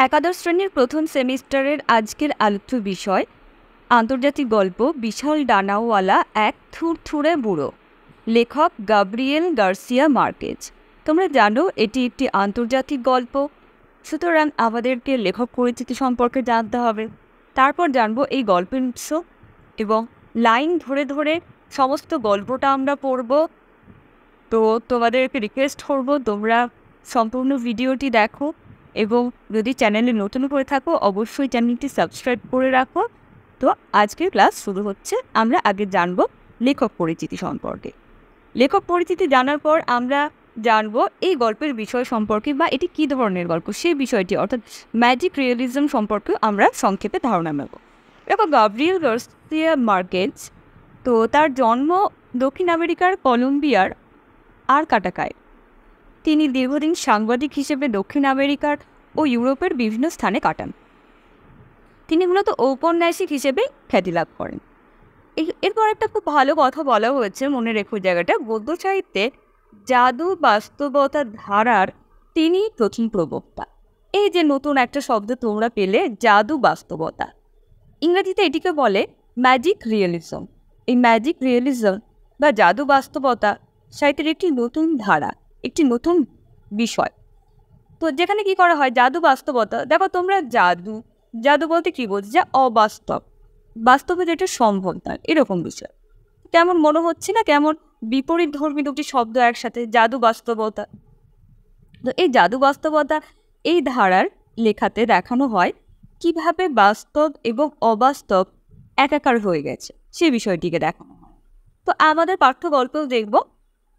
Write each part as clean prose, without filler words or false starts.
একাদশ শ্রেণীর প্রথম সেমিস্টারের আজকের আলোচ্য বিষয় আন্তর্জাতিক গল্প বিশাল ডানাওয়ালা এক থুরথুরে বুড়ো। লেখক গাব্রিয়েল গার্সিয়া মার্কেজ। তোমরা জানো এটি একটি আন্তর্জাতিক গল্প, সুতরাং আমাদেরকে লেখক পরিচিতি সম্পর্কে জানতে হবে। তারপর জানবো এই গল্পের উৎস এবং লাইন ধরে ধরে সমস্ত গল্পটা আমরা পড়ব। তো তোমাদেরকে রিকোয়েস্ট করব তোমরা সম্পূর্ণ ভিডিওটি দেখো এবং যদি চ্যানেলে নতুন করে থাকো অবশ্যই চ্যানেলটি সাবস্ক্রাইব করে রাখো। তো আজকের ক্লাস শুরু হচ্ছে। আমরা আগে জানব লেখক পরিচিতি সম্পর্কে। লেখক পরিচিতি জানার পর আমরা জানব এই গল্পের বিষয় সম্পর্কে বা এটি কী ধরনের গল্প সেই বিষয়টি অর্থাৎ ম্যাজিক রিয়েলিজম সম্পর্কে আমরা সংক্ষেপে ধারণা নেব। লেখক গাব্রিয়েল গার্সিয়া মার্কেজ। তো তার জন্ম দক্ষিণ আমেরিকার কলম্বিয়ার আরকাটাকায়। তিনি দীর্ঘদিন সাংবাদিক হিসেবে দক্ষিণ আমেরিকার ও ইউরোপের বিভিন্ন স্থানে কাটান। তিনি মূলত ঔপন্যাসিক হিসেবে খ্যাতি লাভ করেন। এরপর একটা খুব ভালো কথা বলা হয়েছে, মনে রেখো জায়গাটা, গদ্য সাহিত্যে জাদু বাস্তবতা ধারার তিনি প্রথম প্রবক্তা। এই যে নতুন একটা শব্দ তোমরা পেলে, জাদু বাস্তবতা, ইংরেজিতে এটিকে বলে ম্যাজিক রিয়েলিজম। এই ম্যাজিক রিয়েলিজম বা জাদু বাস্তবতা সাহিত্যের একটি নতুন ধারা, একটি নতুন বিষয়। তো যেখানে কি করা হয়, জাদু বাস্তবতা, দেখো তোমরা জাদু জাদু বলতে কী বোঝো, যা অবাস্তব, বাস্তবে যেটা সম্ভব নয়, এরকম বিষয়। কেমন মনে হচ্ছে না, কেমন বিপরীত ধর্মী দুটি শব্দ একসাথে, জাদু বাস্তবতা। তো এই জাদু বাস্তবতা এই ধারার লেখাতে দেখানো হয় কিভাবে বাস্তব এবং অবাস্তব একাকার হয়ে গেছে, সে বিষয়টিকে দেখানো হয়। তো আমাদের পাঠ্য গল্পেও দেখব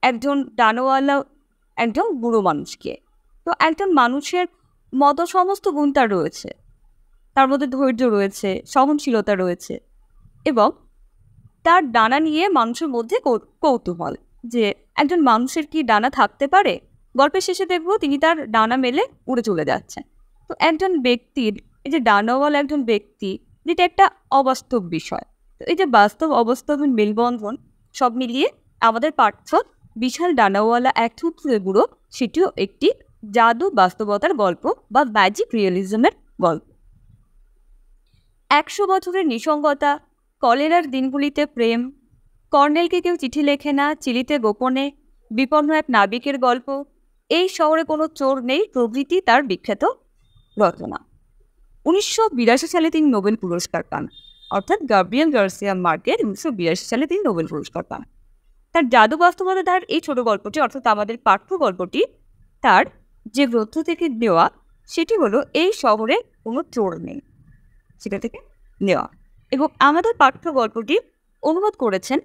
একজন ডানাওয়ালা একজন বুড়ো মানুষকে। তো একজন মানুষের মতো সমস্ত গুণ তার রয়েছে, তার মধ্যে ধৈর্য রয়েছে, সহনশীলতা রয়েছে এবং তার ডানা নিয়ে মানুষের মধ্যে কৌতূহল যে একজন মানুষের কি ডানা থাকতে পারে। গল্পের শেষে দেখব তিনি তার ডানা মেলে উড়ে চলে যাচ্ছেন। তো একজন ব্যক্তির, এই যে ডানাওয়ালা একজন ব্যক্তি, যেটা একটা অবাস্তব বিষয়। তো এই যে বাস্তব অবাস্তবের মেলবন্ধন সব মিলিয়ে আমাদের পাঠ্য বিশাল ডানাওয়ালা এক থুরথুরে বুড়ো, সেটিও একটি জাদু বাস্তবতার গল্প বা ম্যাজিক রিয়েলিজমের গল্প। 100 বছরের নিঃসঙ্গতা, কলেরার দিনগুলিতে প্রেম, কর্নেলকে কেউ চিঠি লেখে না, চিলিতে গোপনে, বিপন্ন এক নাবিকের গল্প, এই শহরে কোনো চোর নেই প্রভৃতি তার বিখ্যাত রচনা। 1982 সালে তিনি নোবেল পুরস্কার পান, অর্থাৎ গাব্রিয়েল গার্সিয়া মার্কেজ 1982 সালে তিনি নোবেল পুরস্কার পান। তার জাদু বাস্তবতা তার এই ছোট গল্পটি, অর্থাৎ আমাদের পাঠ্য গল্পটি, তার যে গ্রন্থ থেকে নেওয়া সেটি হলো এই শহরে কোনো চোর নেই, সেটা থেকে নেওয়া। এবং আমাদের পাঠ্য গল্পটি অনুবাদ করেছেন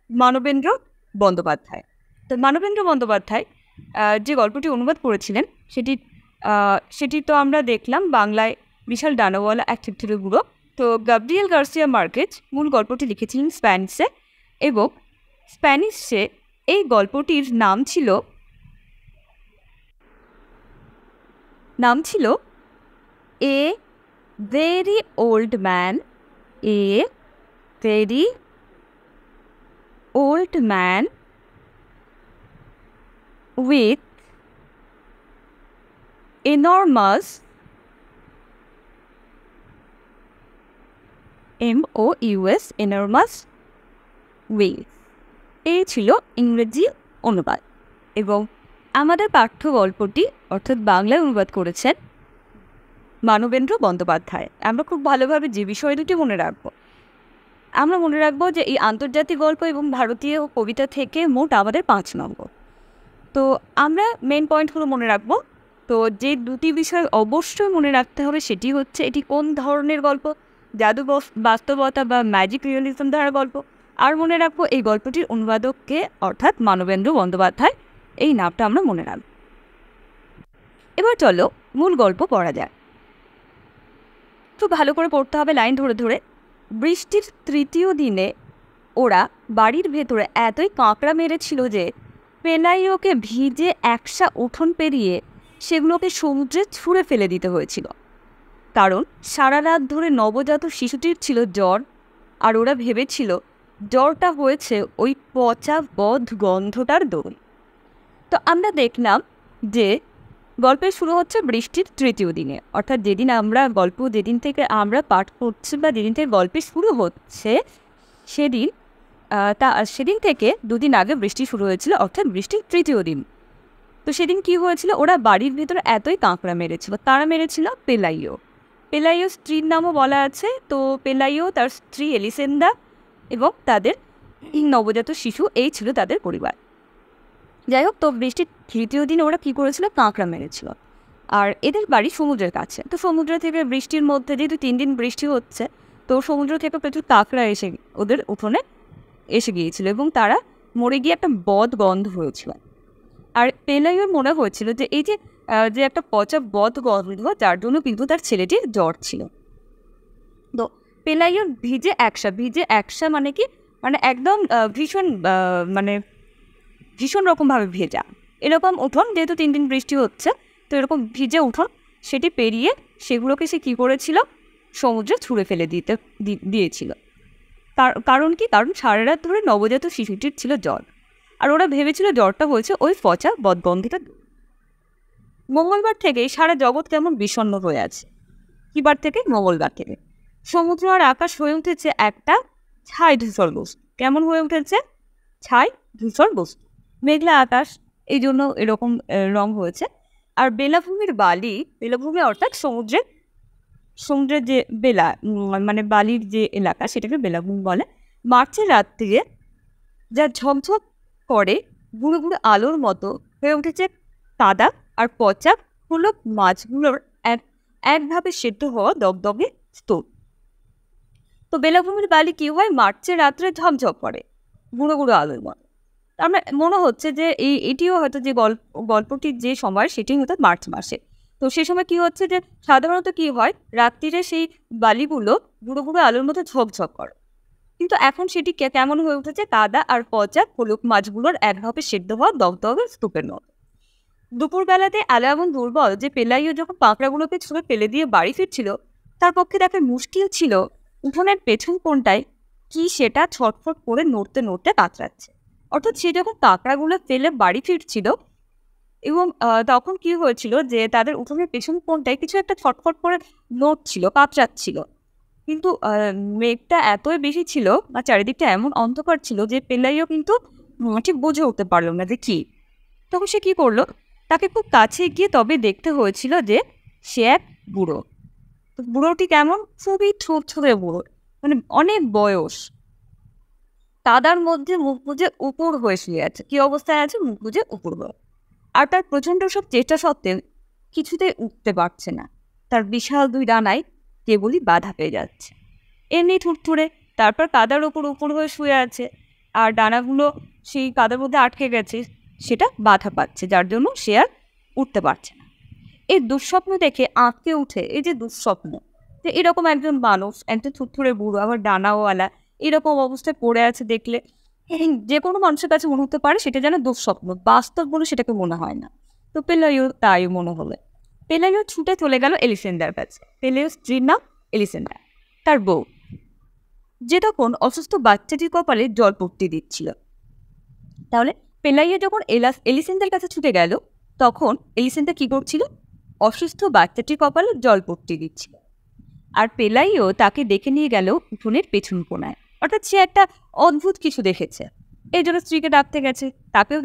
মানবেন্দ্র বন্দ্যোপাধ্যায়। তো মানবেন্দ্র বন্দ্যোপাধ্যায় যে গল্পটি অনুবাদ করেছিলেন সেটি তো আমরা দেখলাম বাংলায় বিশাল ডানাওয়ালা এক থুরথুরে বুড়ো। তো গাব্রিয়েল গার্সিয়া মার্কেজ মূল গল্পটি লিখেছিলেন স্প্যানিশে এবং স্প্যানিশে এই গল্পটির নাম ছিল a very old man, a very old man with enormous MOUS enormous wings। এই ছিল ইংরেজি অনুবাদ এবং আমাদের পাঠ্য গল্পটি অর্থাৎ বাংলায় অনুবাদ করেছেন মানবেন্দ্র বন্দ্যোপাধ্যায়। আমরা খুব ভালোভাবে যে বিষয় দুটি মনে রাখবো, আমরা মনে রাখবো যে এই আন্তর্জাতিক গল্প এবং ভারতীয় কবিতা থেকে মোট আমাদের 5 নম্বর। তো আমরা মেন পয়েন্টগুলো মনে রাখবো। তো যে দুটি বিষয় অবশ্যই মনে রাখতে হবে সেটি হচ্ছে এটি কোন ধরনের গল্প, জাদু বাস্তবতা বা ম্যাজিক রিয়েলিজম ধারার গল্প। আর মনে রাখবো এই গল্পটির অনুবাদককে, অর্থাৎ মানবেন্দ্র বন্দ্যোপাধ্যায়, এই নামটা আমরা মনে রাখব। এবার চলো মূল গল্প পড়া যায়। খুব ভালো করে পড়তে হবে লাইন ধরে ধরে। বৃষ্টির তৃতীয় দিনে ওরা বাড়ির ভেতরে এতই কাঁকড়া মেরেছিল যে পেনাইওকে ভিজে একসা উঠোন পেরিয়ে সেগুলোকে সমুদ্রে ছুঁড়ে ফেলে দিতে হয়েছিল, কারণ সারা রাত ধরে নবজাত শিশুটির ছিল জ্বর আর ওরা ভেবেছিল জ্বরটা হয়েছে ওই পচা বধ গন্ধটার দরুন। তো আমরা দেখলাম যে গল্পের শুরু হচ্ছে বৃষ্টির তৃতীয় দিনে, অর্থাৎ যেদিন থেকে আমরা পাঠ করছি বা যেদিন থেকে গল্পের শুরু হচ্ছে সেদিন সেদিন থেকে দুদিন আগে বৃষ্টি শুরু হয়েছিল, অর্থাৎ বৃষ্টির তৃতীয় দিন। তো সেদিন কি হয়েছিল, ওরা বাড়ির ভিতরে এতই কাঁকড়া মেরেছিল, তারা মেরেছিল পেলাইও স্ত্রীর নামও বলা আছে। তো পেলাইও, তার স্ত্রী এলিসেন্দা এবং তাদের নবজাত শিশু, এই ছিল তাদের পরিবার। যাই হোক, তো বৃষ্টির তৃতীয় দিন ওরা কী করেছিল, কাঁকড়া মেরেছিল। আর এদের বাড়ি সমুদ্রের কাছে, তো সমুদ্র থেকে বৃষ্টির মধ্যে যেহেতু 3 দিন বৃষ্টি হচ্ছে, তো সমুদ্র থেকে প্রচুর কাঁকড়া এসে ওদের উঠোনে এসে গিয়েছিল এবং তারা মরে গিয়ে একটা বদ গন্ধ হয়েছিল। আর পেলাইওর মনে হয়েছিল যে এই যে একটা পচা বদ গন্ধ, যার জন্য কিন্তু তার ছেলেটির জ্বর ছিল। তো পেলাইওর ভিজে একসা মানে কি, মানে একদম ভীষণ রকমভাবে ভেজা এরকম উঠোন, যেহেতু 3 দিন বৃষ্টি হচ্ছে, তো এরকম ভিজে উঠোন, সেটি পেরিয়ে সেগুলোকে সে কী করেছিল, সমুদ্রে ছুঁড়ে ফেলে দিয়েছিল। কারণ সারা রাত ধরে নবজাত শিশুটির ছিল জ্বর, আর ওরা ভেবেছিল জ্বরটা হয়েছে ওই পচা বদগন্ধিটা। মঙ্গলবার থেকে সারা জগৎ কেমন বিষণ্ণ হয়ে আছে। কিবার থেকে? মঙ্গলবার থেকে। সমুদ্র আর আকাশ হয়ে উঠেছে একটা ছাই ধূসর বস্তু। কেমন হয়ে উঠেছে? ছাই ধূসর বস্তু, মেঘলা আকাশ, এই জন্য এরকম রং হয়েছে। আর বেলাভূমি অর্থাৎ সমুদ্রের যে বেলা, মানে বালির যে এলাকা, সেটাকে বেলাভূমি বলে। মার্চের রাত্রিরে যা ঝকঝক করে গুঁড়ো গুঁড়ো আলোর মতো হয়ে উঠেছে কাদা আর পচা হলো মাছগুলোর একভাবে সেদ্ধ হওয়া দগদগে স্তূপ। তো বেলাভূমির বালি কি হয়, মার্চের রাত্রে ঝকঝক করে গুঁড়ো গুঁড়ো আলোর মতো। আমার মনে হচ্ছে যে এটিও হয়তো যে গল্পটির যে সময়, সেটি হয়তো মার্চ মাসে। তো সেই সময় কি হচ্ছে যে সাধারণত কি হয়, রাত্রিরে সেই বালিগুলো গুঁড়ো গুঁড়ো আলোর মতো ঝকঝক করে, কিন্তু এখন সেটি কেমন হয়ে উঠেছে, কাদা আর পচা হলুক মাছগুলোর একভাবে সেদ্ধ হওয়া দগদগে স্তূপের মতো। দুপুরবেলাতে আলো এমন দুর্বল যে পেলাইও যখন পাঁকড়াগুলোকে ছুঁড়ে ফেলে দিয়ে বাড়ি ফিরছিল, তার পক্ষে দেখা মুশকিল ছিল উঠোনের পেছন কোণটায় কি সেটা ছটফট করে নড়তে নড়তে কাতরাচ্ছে। অর্থাৎ সে যখন কাঁকড়াগুলো ফেলে বাড়ি ফিরছিল এবং তখন কি হয়েছিল যে তাদের উঠোনের পেছন কোণটায় কিছু একটা ছটফট করে নড়ছিল, কাতরাচ্ছিল। কিন্তু মেঘটা এতই বেশি ছিল বা চারিদিকটা এমন অন্ধকার ছিল যে পেলাইও কিন্তু ঠিক বুঝে উঠতে পারল না যে কি। তখন সে কি করলো, তাকে খুব কাছে গিয়ে তবে দেখতে হয়েছিল যে সে এক বুড়ো। তো বুড়োটি কেমন, খুবই ছোট বুড়ো, মানে অনেক বয়স, কাদার মধ্যে মুখ বুজে উপর হয়ে শুয়ে আছে। কি অবস্থায় আছে? মুখ বুজে উপর হয়ে। আর তার প্রচণ্ড সব চেষ্টা সত্ত্বেও কিছুতেই উঠতে পারছে না, তার বিশাল 2 ডানায় কেবলই বাধা পেয়ে যাচ্ছে। এমনি ঠুরঠুরে, তারপর কাদার উপর হয়ে শুয়ে আছে, আর ডানাগুলো সেই কাদার মধ্যে আটকে গেছে, সেটা বাধা পাচ্ছে, যার জন্য সে আর উঠতে পারছে না। এই দুঃস্বপ্ন দেখে আঁতকে উঠে, এই যে দুঃস্বপ্ন, যে এরকম একজন মানুষ, একটা থুরথুরে বুড়ো, আবার ডানাওয়ালা, এরকম অবস্থায় পড়ে আছে দেখলে যে কোনো মানুষের কাছে মনে হতে পারে সেটা যেন দুঃস্বপ্ন, বাস্তব বলে সেটাকে মনে হয় না। তো পেলাইও তাই মনে হলো। পেলাইও ছুটে চলে গেল এলিসেন্দার কাছে। পেলাইও স্ত্রীর নাম এলিসেন্ডা, তার বউ, যে তখন অসুস্থ বাচ্চাটির কপালে জল পড়তে দিচ্ছিল। তাহলে পেলাইয়া যখন এলিসেন্দার কাছে ছুটে গেল, তখন এলিসেন্ডা কি করছিল, অসুস্থ বাচ্চাটির কপালে জল পড়তে দিচ্ছিল। আর পেলাইও তাকে ডেকে নিয়ে গেল উঠোনের পেছন কোণায়, অর্থাৎ সে একটা অদ্ভুত কিছু দেখেছে, এই জন্য স্ত্রীকে ডাকতে গেছে। তাকেও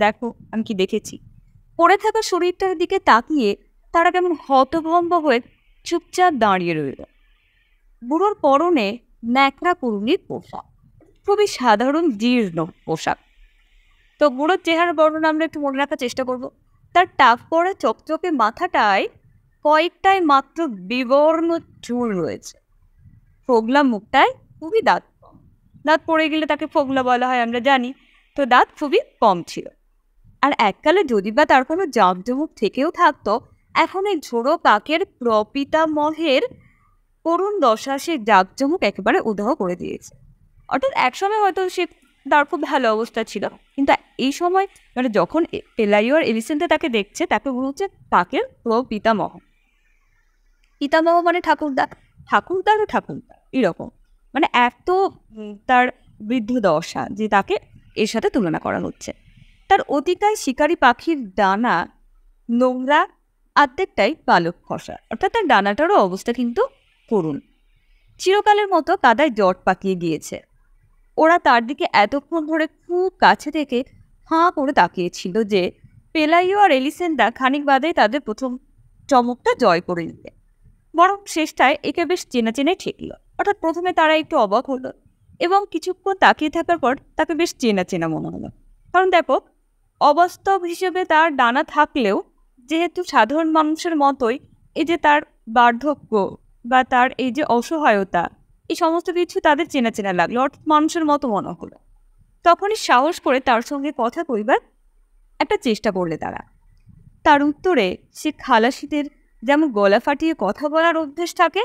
দেখো আমি কি দেখেছি। পড়ে থাকা শরীরটার দিকে তাকিয়ে তারা কেমন হতভম্ব হয়ে চুপচাপ দাঁড়িয়ে রইল। বুড়োর পরনে ন্যাকড়া কুরুনির পোশাক, খুবই সাধারণ জীর্ণ পোশাক। তো বুড়োর চেহারা বর্ণনা আমরা একটু মনে রাখার চেষ্টা করব। তার টাক পড়া চকচকে মাথাটায় কয়েকটায় মাত্র বিবর্ণ চুল রয়েছে। ফোগলা মুখটায় খুবই দাঁত কম, দাঁত পড়ে গেলে তাকে ফোগলা বলা হয়, আমরা জানি। তো দাঁত খুবই কম ছিল। আর এককালে যদি বা তার কোনো জাঁকজমক থেকেও থাকতো, এখন এই ঝোড়ো কাকের প্রপিতামহের করুণ দশা সে জাঁকজমক একেবারে উদাহ করে দিয়েছে। অর্থাৎ একসময় হয়তো তার খুব ভালো অবস্থা ছিল, কিন্তু এই সময় মানে যখন পেলাইও আর এলিসেন্ডা তাকে দেখছে, তাকে মনে হচ্ছে কাকের পিতামহ মানে ঠাকুরদা এরকম, মানে এত তার বৃদ্ধ দশা যে তাকে এর সাথে তুলনা করা হচ্ছে। তার অতিকায় শিকারী পাখির ডানা নোংরা, আর্ধেকটাই পালক খসা, অর্থাৎ তার ডানাটারও অবস্থা কিন্তু করুণ। চিরকালের মতো কাদায় জট পাকিয়ে গিয়েছে। ওরা তার দিকে এতক্ষণ ধরে খুব কাছে থেকে হাঁ করে তাকিয়েছিল যে পেলাইও আর এলিসেন্দা খানিক বাদেই তাদের প্রথম চমকটা জয় করে নিবে। বরং শেষটায় একে বেশ চেনা চেনাই ঠেকল। অর্থাৎ প্রথমে তারা একটু অবাক হলো এবং কিছুক্ষণ তাকিয়ে থাকার পর তাকে বেশ চেনা চেনা মনে হলো। কারণ দেখো, অবাস্তব হিসেবে তার ডানা থাকলেও যেহেতু সাধারণ মানুষের মতোই এই যে তার বার্ধক্য বা তার এই যে অসহায়তা, এই সমস্ত কিছু তাদের চেনা চেনা লাগলো, অর্থাৎ মানুষের মতো মনে হলো। তখনই সাহস করে তার সঙ্গে কথা কইবার একটা চেষ্টা করলে তারা। তার উত্তরে সে খালাসিদের যেমন গলা ফাটিয়ে কথা বলার অভ্যেস থাকে,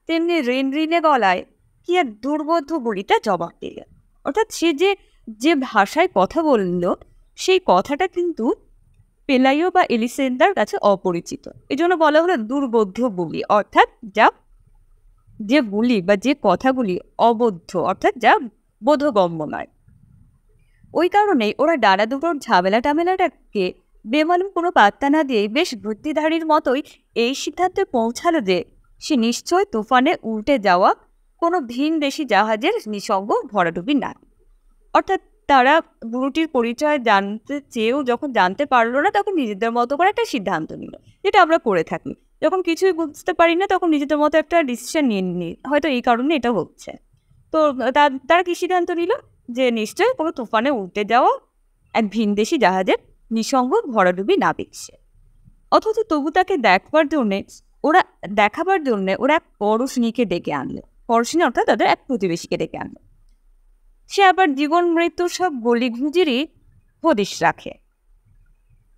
তেমনি ঋণে গলায় কি আর দুর্বোধ্য বলিটা জবাব দিল। অর্থাৎ সে যে ভাষায় কথা বলল সেই কথাটা কিন্তু পেলাইও বা এলিসেন্দার কাছে অপরিচিত। এই জন্য বলা হলো দুর্বোধ্য বলি, অর্থাৎ যে বলি বা যে কথাগুলি অবদ্ধ, অর্থাৎ যা বোধগম্য নয়। ওই কারণেই ওরা ডানা দুটোর ঝামেলা টামেলাটাকে বেমালুম কোনো পাত্তা না দিয়ে বেশ বুদ্ধিধারীর মতোই এই সিদ্ধান্তে পৌঁছালো যে সে নিশ্চয় তুফানে উল্টে যাওয়া কোনো ভিন দেশি জাহাজের নিঃসঙ্গ ভরাডুবি না। অর্থাৎ তারা বুড়োটির পরিচয় জানতে চেয়েও যখন জানতে পারলো না, তখন নিজেদের মতো করে একটা সিদ্ধান্ত নিল, যেটা আমরা করে থাকি যখন কিছুই বুঝতে পারি না তখন নিজেদের মতো একটা ডিসিশন নিয়ে নিই, হয়তো এই কারণে এটা হচ্ছে। তো তারা কি সিদ্ধান্ত নিল যে নিশ্চয়ই কোনো তুফানে উল্টে যাওয়া এক ভিনদেশি জাহাজের নিঃসঙ্গ ভরাডুবি নাবিক সে। অথচ তবু তাকে দেখাবার জন্যে ওরা এক পরশিনীকে ডেকে আনলো। পরশিনী অর্থাৎ তাদের এক প্রতিবেশীকে ডেকে আনলো। সে আবার জীবন মৃত্যুর সব গলিঘুঁজিরই হদিশ রাখে।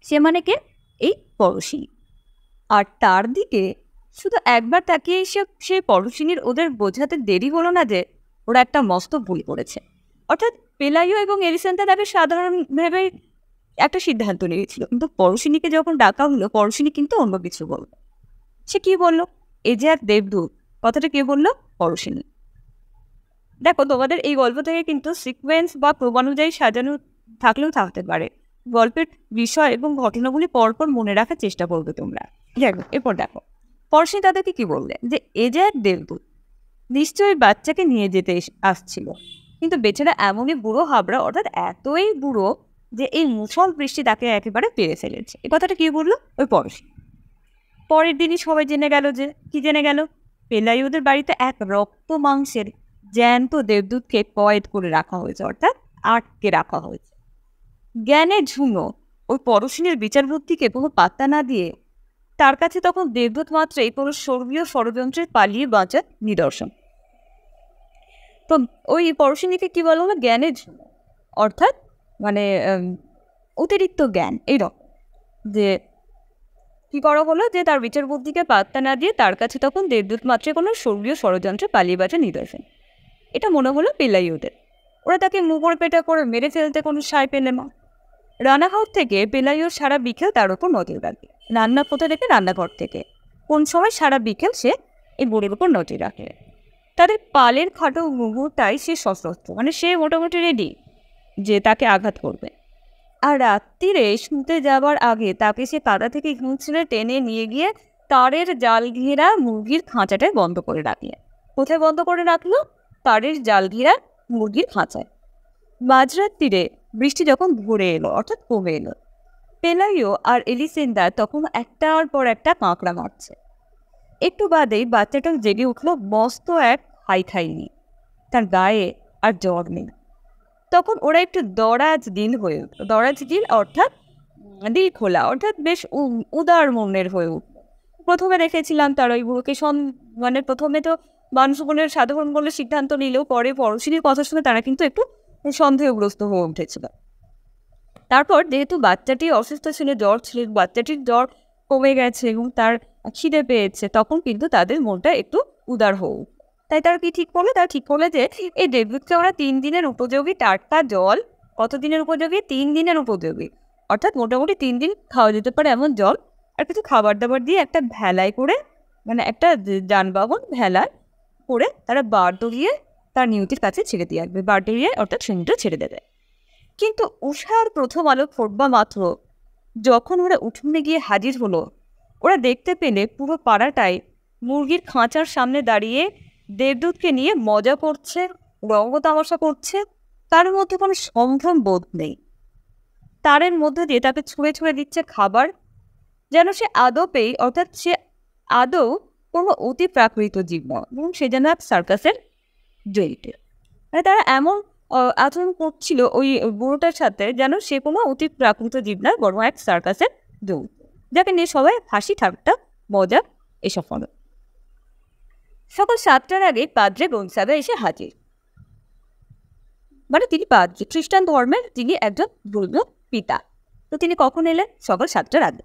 সে মানে কে? এই পরশিনী। আর তার দিকে শুধু একবার তাকিয়ে সেই পরশিনীর ওদের বোঝাতে দেরি হলো না যে ওরা একটা মস্ত ভুল করেছে। অর্থাৎ পেলাইও এবং এলিসেন্দা তাকে সাধারণ ভেবে একটা সিদ্ধান্ত নিয়েছিল, কিন্তু পরশিনীকে যখন ডাকা হলো পরশিনী কিন্তু অন্য কিছু বলল। সে কি বলল? এ যে এক দেবদূত, কথাটা কে বলল? পরশিনী। দেখো, তোমাদের এই গল্প থেকে কিন্তু সিকোয়েন্স বা ক্রমানুযায়ী সাজানো থাকলেও থাকতে পারে। গল্পের বিষয় এবং ঘটনাগুলি পরপর মনে রাখার চেষ্টা করবে তোমরা। দেখো, এরপর দেখো পরশিনী তাদেরকে কি বললে, যে এ যে এক দেবদূত, নিশ্চয়ই বাচ্চাকে নিয়ে যেতে আসছিল, কিন্তু বেচারা এমনই বুড়ো হাবড়া, অর্থাৎ এতই বুড়ো যে এই মুষল বৃষ্টি তাকে একেবারে পেরে ফেলেছে। এই কথাটা কি বললো ওই পরশিনী। পরের দিনই সবাই জেনে গেল যে কি জেনে গেল, পেলাইওদের বাড়িতে এক রক্ত মাংসের জ্যান্ত দেবদূতকে কয়েদ করে রাখা হয়েছে, অর্থাৎ আটকে রাখা হয়েছে। জ্ঞানের ঝুনো ওই পরশিনীর বিচার বুদ্ধিকে কোনো পাত্তা না দিয়ে তার কাছে তখন দেবদূত মাত্রই কোনো স্বর্গীয় ষড়যন্ত্রের পালিয়ে বাঁচার নিদর্শন। তো ওই পরশিনীকে কি বলা হলো? জ্ঞানের ঝুনো, অর্থাৎ মানে অতিরিক্ত জ্ঞান। এইরকম যে কি করা হলো, যে তার বিচার বুদ্ধিকে পাত্তা না দিয়ে তার কাছে তখন দেবদূত মাত্রে কোনো স্বর্গীয় ষড়যন্ত্রে পালিয়ে বাঁচার নিদর্শন। এটা মনে হলো পেলাইওদের। ওরা তাকে মুগুর পেটা করে মেরে ফেলতে কোনো সায় পেলে না। রান্নাঘর থেকে পেলাইওর সারা বিকেল তার উপর নজর রাখে। রান্না কোথা থেকে? রান্নাঘর থেকে। কোন সময়? সারা বিকেল সে এই বুড়ির উপর নজর রাখে। তাদের পালের খাটো মুগুরটাই সে সশস্ত্র, মানে সে মোটামুটি রেডি যে তাকে আঘাত করবে। আর রাত্রিরে শুতে যাবার আগে তাকে সে কাদা থেকে হিঁচড়ে টেনে নিয়ে গিয়ে তারের জাল ঘেরা মুরগির খাঁচাটায় বন্ধ করে রাখলে। কোথায় বন্ধ করে রাখলো? তারের জাল ঘেরা মুরগির খাঁচায়। মাঝরাত্রিরে বৃষ্টি যখন ভরে এলো, অর্থাৎ কমে এলো, পেলাইও আর এলিসেন্দা তখন একটার পর একটা কাঁকড়া মারছে। একটু বাদেই বাচ্চাটা জেগে উঠলো মস্ত এক হাই নিয়ে। তার গায়ে আর জ্বর নেই। তখন ওরা একটু দরাজ দিল হয়ে উঠল। দরাজ দিল অর্থাৎ দিল খোলা, অর্থাৎ বেশ উদার মনের হয়ে উঠল। প্রথমে দেখেছিলাম তার ওই বুড়োকে মানে প্রথমে তো মানুষ মনের সাধারণ বলে সিদ্ধান্ত নিলেও পরে পরশিনীর কথা শুনে তারা কিন্তু একটু সন্দেহগ্রস্ত হয়ে উঠেছিল। তারপর যেহেতু বাচ্চাটি অসুস্থ ছিল, জ্বর ছিল, বাচ্চাটির জ্বর কমে গেছে এবং তার খিদে পেয়েছে, তখন কিন্তু তাদের মনটা একটু উদার হোক। তাই তারা কি ঠিক করলো? তারা ঠিক করলো যে এই দেবদূতকে ওরা 3 দিনের উপযোগী টাটকা জল, কত দিনের উপযোগী? 3 দিনের উপযোগী, অর্থাৎ মোটামুটি 3 দিন খাওয়া যেতে পারে এমন জল আর কিছু খাবার দাবার দিয়ে একটা ভেলায় করে, মানে একটা যানবাহন ভেলায় করে তারা বারদরিয়ে তার নিয়তির কাছে ছেড়ে দিয়ে আসবে। বারদরিয়ে অর্থাৎ সমুদ্রে ছেড়ে দেবে। কিন্তু উষার প্রথম আলো ফোটবা মাত্র যখন ওরা উঠোনে গিয়ে হাজির হলো, ওরা দেখতে পেলে পুরো পাড়াটাই মুরগির খাঁচার সামনে দাঁড়িয়ে দেবদূতকে নিয়ে মজা করছে, রঙ্গ তামাশা করছে। তার মধ্যে কোনো সম্ভ্রম বোধ নেই। তারের মধ্যে দিয়ে তাকে ছুঁড়ে ছুঁড়ে দিচ্ছে খাবার, যেন সে আদপেই, অর্থাৎ সে আদৌ কোনো অতি প্রাকৃত জীব নয়, এবং সে যেন এক সার্কাসের জড়িত। মানে তারা এমন আচরণ করছিল ওই বুড়োটার সাথে, যেন সে কোনো অতি প্রাকৃত জীব নয়, বরং এক সার্কাসের জড়িত, যাকে নিয়ে সবাই হাসি ঠাট্টা মজা এসব ফলো। সকাল 7টার আগে পাদ্রে গনসাগা এসে হাজির। মানে তিনি পাদ্রে, খ্রিস্টান ধর্মের তিনি একজন বৌদ্ধ পিতা। তো তিনি কখন এলেন? সকাল 7টার আগে।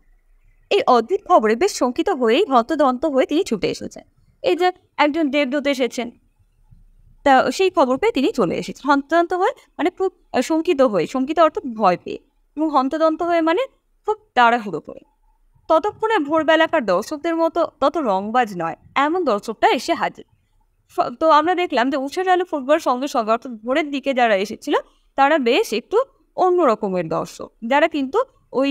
এই অদ্ভুত খবরে বেশ শঙ্কিত হয়েই হন্তদন্ত হয়ে তিনি ছুটে এসেছেন। এই যে একজন দেবদূত এসেছেন, তা সেই খবর পেয়ে তিনি চলে এসেছেন হন্তদন্ত হয়ে, মানে খুব শঙ্কিত হয়ে, শঙ্কিত অর্থাৎ ভয় পেয়ে, এবং হন্তদন্ত হয়ে মানে খুব তাড়াহুড়ো করে। ততক্ষণে ভোরবেলাকার দর্শকদের মতো তত রংবাজ নয় এমন দর্শকটা এসে হাজির। তো আমরা দেখলাম যে উঠে আলো ফুটবল সঙ্গে সঙ্গে, অর্থাৎ ভোরের দিকে যারা এসেছিল তারা বেশ একটু অন্য রকমের দর্শক, যারা কিন্তু ওই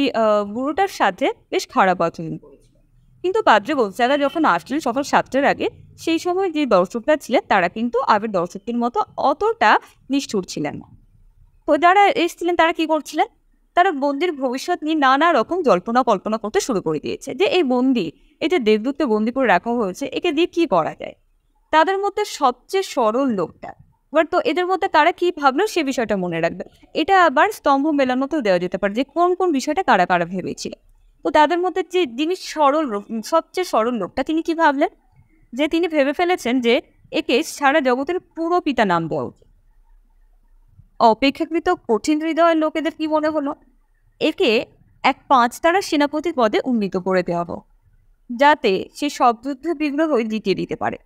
বুড়োটার সাথে বেশ খারাপ আচরণ করেছিল। কিন্তু পাদ্রে গোলসাগা যখন আসলেন সকাল 7টার আগে, সেই সময় যে দর্শকরা ছিলেন তারা কিন্তু আগের দর্শকদের মতো অতটা নিষ্ঠুর ছিলেন না। তো যারা এসেছিলেন তারা কি করছিলেন? তারা বন্দির ভবিষ্যৎ নিয়ে নানা রকম জল্পনা কল্পনা করতে শুরু করে দিয়েছে, যে এই বন্দি, এই যে দেবদূতকে বন্দি করে রাখা হয়েছে, একে দিয়ে কি করা যায়। তাদের মধ্যে সবচেয়ে সরল লোকটা, এবার তো এদের মধ্যে তারা কি ভাবলো সে বিষয়টা মনে রাখবে। এটা আবার স্তম্ভ মেলানোতেও দেওয়া যেতে পারে যে কোন কোন বিষয়টা কারা কারা ভেবেছিল। তো তাদের মধ্যে যে যিনি সরল, সবচেয়ে সরল লোকটা, তিনি কি ভাবলেন? যে তিনি ভেবে ফেলেছেন যে একে সারা জগতের পুরো পিতা নাম দেওয়া উচিত। অপেক্ষাকৃত কঠিন হৃদয়ের লোকেদের কি মনে হলো, একে এক 5 তারা সেনাপতির পদে উন্নীত করে দেওয়া হোক, যাতে সে সব যুদ্ধ বিগ্রহ জিতিয়ে দিতে পারে।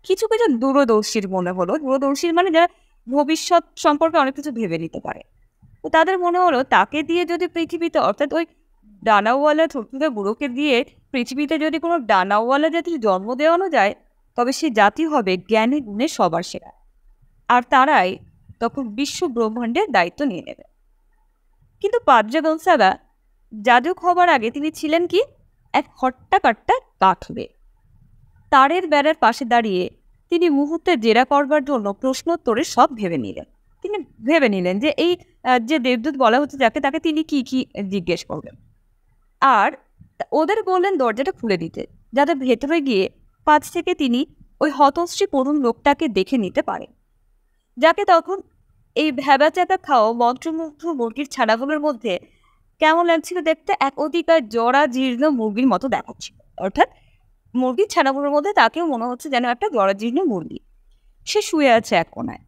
কিছু কিছু দূরদর্শীর মনে হলো, দূরদর্শীর মানে যারা ভবিষ্যৎ সম্পর্কে অনেক কিছু ভেবে নিতে পারে, তো তাদের মনে হলো তাকে দিয়ে যদি পৃথিবীতে, অর্থাৎ ওই ডানাওয়ালা থুতথুতে বুড়োকে দিয়ে পৃথিবীতে যদি কোনো ডানাওয়ালা জাতির জন্ম দেওয়ানো যায়, তবে সে জাতি হবে জ্ঞানে গুণে সবার সেরা, আর তারাই তখন বিশ্ব ব্রহ্মাণ্ডের দায়িত্ব নিয়ে নেবে। কিন্তু পাদ্রে গনসাগা যাজক হবার আগে তিনি ছিলেন কি এক হট্টা কাট্টা কাঠবে। তারের বেড়ার পাশে দাঁড়িয়ে তিনি মুহূর্তে জেরা করবার জন্য প্রশ্নোত্তরে সব ভেবে নিলেন। তিনি ভেবে নিলেন যে এই যে দেবদূত বলা হচ্ছে যাকে, তাকে তিনি কি কি জিজ্ঞেস করবেন, আর ওদের বললেন দরজাটা খুলে দিতে, যাতে ভেতরে গিয়ে 5 থেকে তিনি ওই হতশ্রী করুণ লোকটাকে দেখে নিতে পারেন, যাকে তখন এই ভ্যাবাচ্যাপা খাওয়া মন্ত্রমুগ্ধ মুরগির ছানাগুলোর মধ্যে কেমন লাগছিল দেখতে, এক অধিকার জরা জীর্ণ মুরগির মতো দেখাচ্ছিল। অর্থাৎ মুরগির ছানাগুলোর মধ্যে তাকেও মনে হচ্ছে যেন একটা জরা জীর্ণ মুরগি। সে শুয়ে আছে এক কোনায়,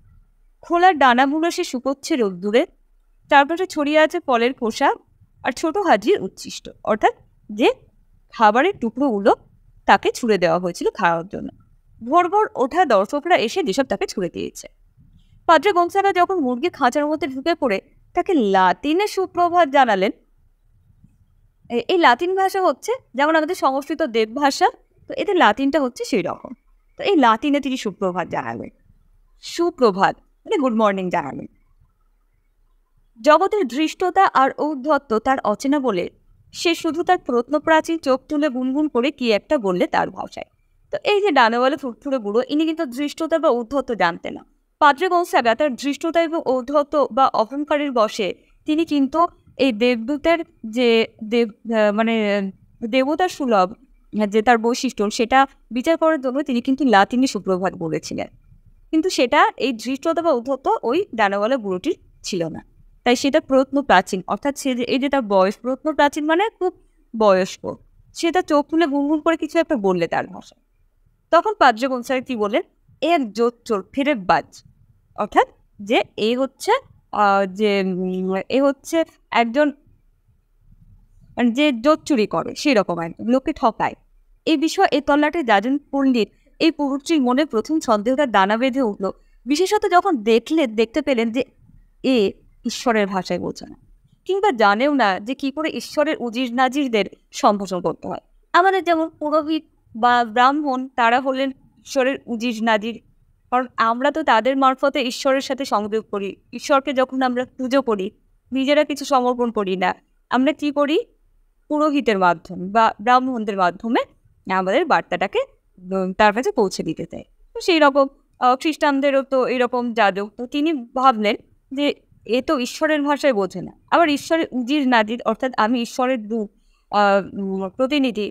খোলার ডানাগুলো সে শুকোচ্ছে রোদ্দুরে, চারপাশে ছড়িয়ে আছে ফলের খোসা আর ছোট হাজির উচ্ছিষ্ট, অর্থাৎ যে খাবারের টুকরোগুলো তাকে ছুঁড়ে দেওয়া হয়েছিল খাওয়ার জন্য। ভোর ভোর ওঠা দর্শকরা এসে যেসব তাকে ছুঁড়ে দিয়েছে। পাদ্রে গনসাগা যখন মুরগির খাঁচার মধ্যে ঢুকে পড়ে তাকে লাতিনে সুপ্রভাত জানালেন। এই লাতিন ভাষা হচ্ছে যেমন আমাদের সংস্কৃত দেব ভাষা, তো এদের লাতিনটা হচ্ছে সেই রকম। তো এই লাতিনে তিনি সুপ্রভাত জানালেন, সুপ্রভাত মানে গুড মর্নিং জানালেন। জগতের ধৃষ্টতা আর ঔদ্ধত্য তার অচেনা বলে সে শুধু তার প্রত্নপ্রাচীন চোখ তুলে গুনগুন করে কি একটা বললে তার ভাষায়। তো এই যে ডানাওয়ালা ফুটফুরে বুড়ো, ইনি কিন্তু ধৃষ্টতা বা ঔদ্ধত্য জানতেন না। পাদ্রে গনসাগা তার ধৃষ্টতা এবং ঔদ্ধত্য বা অহংকারের বশে তিনি কিন্তু এই দেবদূতের যে মানে দেবতা সুলভ যে তার বৈশিষ্ট্য, সেটা বিচার করার জন্য তিনি কিন্তু লাতিনে সুপ্রভাত বলেছিলেন। কিন্তু সেটা এই ধৃষ্টতা বা ঔদ্ধত্য ওই ডানাওয়ালা বুড়োটির ছিল না। তাই সেটা প্রত্নপ্রাচীন, অর্থাৎ সে যে এই যে তার বয়স, প্রত্নপ্রাচীন মানে খুব বয়স্ক, সেটা চোখ তুলে গুনগুন করে কিছু একটা বললে তার ভাষায়। তখন পাদ্রে গনসাগা কি বললেন, এর জোর চোর ফেরে বাজ, অর্থাৎ যে এ হচ্ছে এ হচ্ছে একজন যে জোর চুরি করে সেই রকম একজন লোককে ঠকায়। এই বিষয়ে এই তল্লাটে যাজন পণ্ডিত এই পুরুষটির মনে প্রথম সন্দেহটা দানা বেঁধে উঠল, বিশেষত যখন দেখতে পেলেন যে এ ঈশ্বরের ভাষায় বোঝে না, কিংবা জানেও না যে কি করে ঈশ্বরের উজির নাজিরদের সম্ভাষণ করতে হয়। আমাদের যেমন পুরোহিত বা ব্রাহ্মণ, তারা হলেন ঈশ্বরের উজির নাজির, কারণ আমরা তো তাদের মারফতে ঈশ্বরের সাথে সংযোগ করি। ঈশ্বরকে যখন আমরা পুজো করি, নিজেরা কিছু সমর্পণ করি না, আমরা কি করি? পুরোহিতের মাধ্যমে বা ব্রাহ্মণদের মাধ্যমে আমাদের বার্তাটাকে তার কাছে পৌঁছে দিতে চাই। তো সেই রকম খ্রিস্টানদেরও তো এরকম যাজক। তো তিনি ভাবলেন যে এ তো ঈশ্বরের ভাষায় বোঝে না। আবার ঈশ্বরের উজির নাজির অর্থাৎ আমি ঈশ্বরের দূত আ প্রতিনিধি।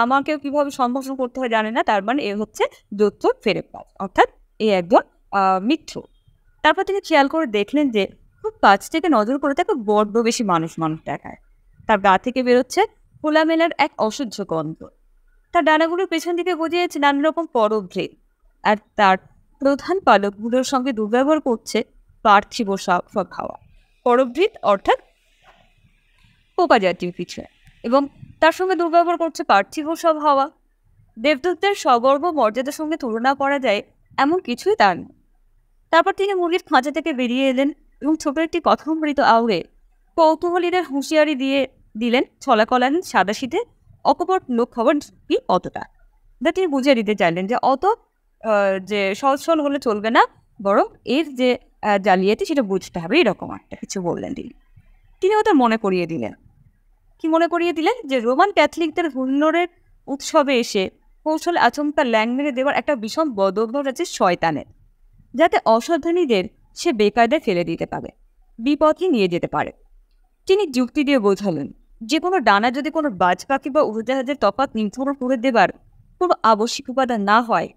আমাকেও কিভাবে সম্ভাষণ করতে হয় জানে না। তার মানে এ হচ্ছে দৈত্যর ফেরেববাজ। অর্থাৎ এ একজন আ মিথ্যু। তারপর তিনি খেয়াল করে দেখলেন যে খুব কাছ থেকে নজর করে তাকে বড্ড বেশি মানুষ দেখায়। তার গা থেকে বেরোচ্ছে খোলামেলার এক অসহ্য গন্ধ। তার ডানাগুলো পেছন দিকে গজিয়েছে নানা রকম পরভৃৎ। আর তার প্রধান পালকগুলোর সঙ্গে দুর্ব্যবহার করছে পার্থিব সব হাওয়া। পরভৃৎ অর্থাৎ পোকা জাতীয় কিছু। এবং তার সঙ্গে দুর্ব্যবহার করছে পার্থিব সব হাওয়া। দেবদূতদের সগর্ব মর্যাদার সঙ্গে তুলনা করা যায় এমন কিছুই তার নেই। তারপর তিনি মুরগির খাঁচা থেকে বেরিয়ে এলেন এবং ছোট একটি কথামৃত আউড়ে কৌতূহলীদের হুঁশিয়ারি দিলেন ছলাকলান সাদাশীতে অকপট লোক খবর ঝুঁকি অতটা। যা তিনি বুঝিয়ে দিতে চাইলেন যে অত যে সহজ সরল হলে চলবে না, বরং এর যে জালিয়াতি সেটা বুঝতে হবে, এরকম একটা কিছু বললেন তিনি। তিনি ওদের মনে করিয়ে দিলেন। কি মনে করিয়ে দিলেন? যে রোমান ক্যাথলিকদের হুল্লোড়ের উৎসবে এসে কৌশলে আচমকা ল্যাং মেরে দেওয়ার একটা ভীষণ বদভ্যাস আছে শয়তানের, যাতে অসাবধানীদের সে বেকায়দায় ফেলে দিতে পারে, বিপথে নিয়ে যেতে পারে। তিনি যুক্তি দিয়ে বোঝালেন যে কোনো ডানা যদি কোনো বাজ পাখি বা উড়োজাহাজের তফাৎ নির্ধারণ করে দেবার কোনো আবশ্যিক উপাদান না হয়,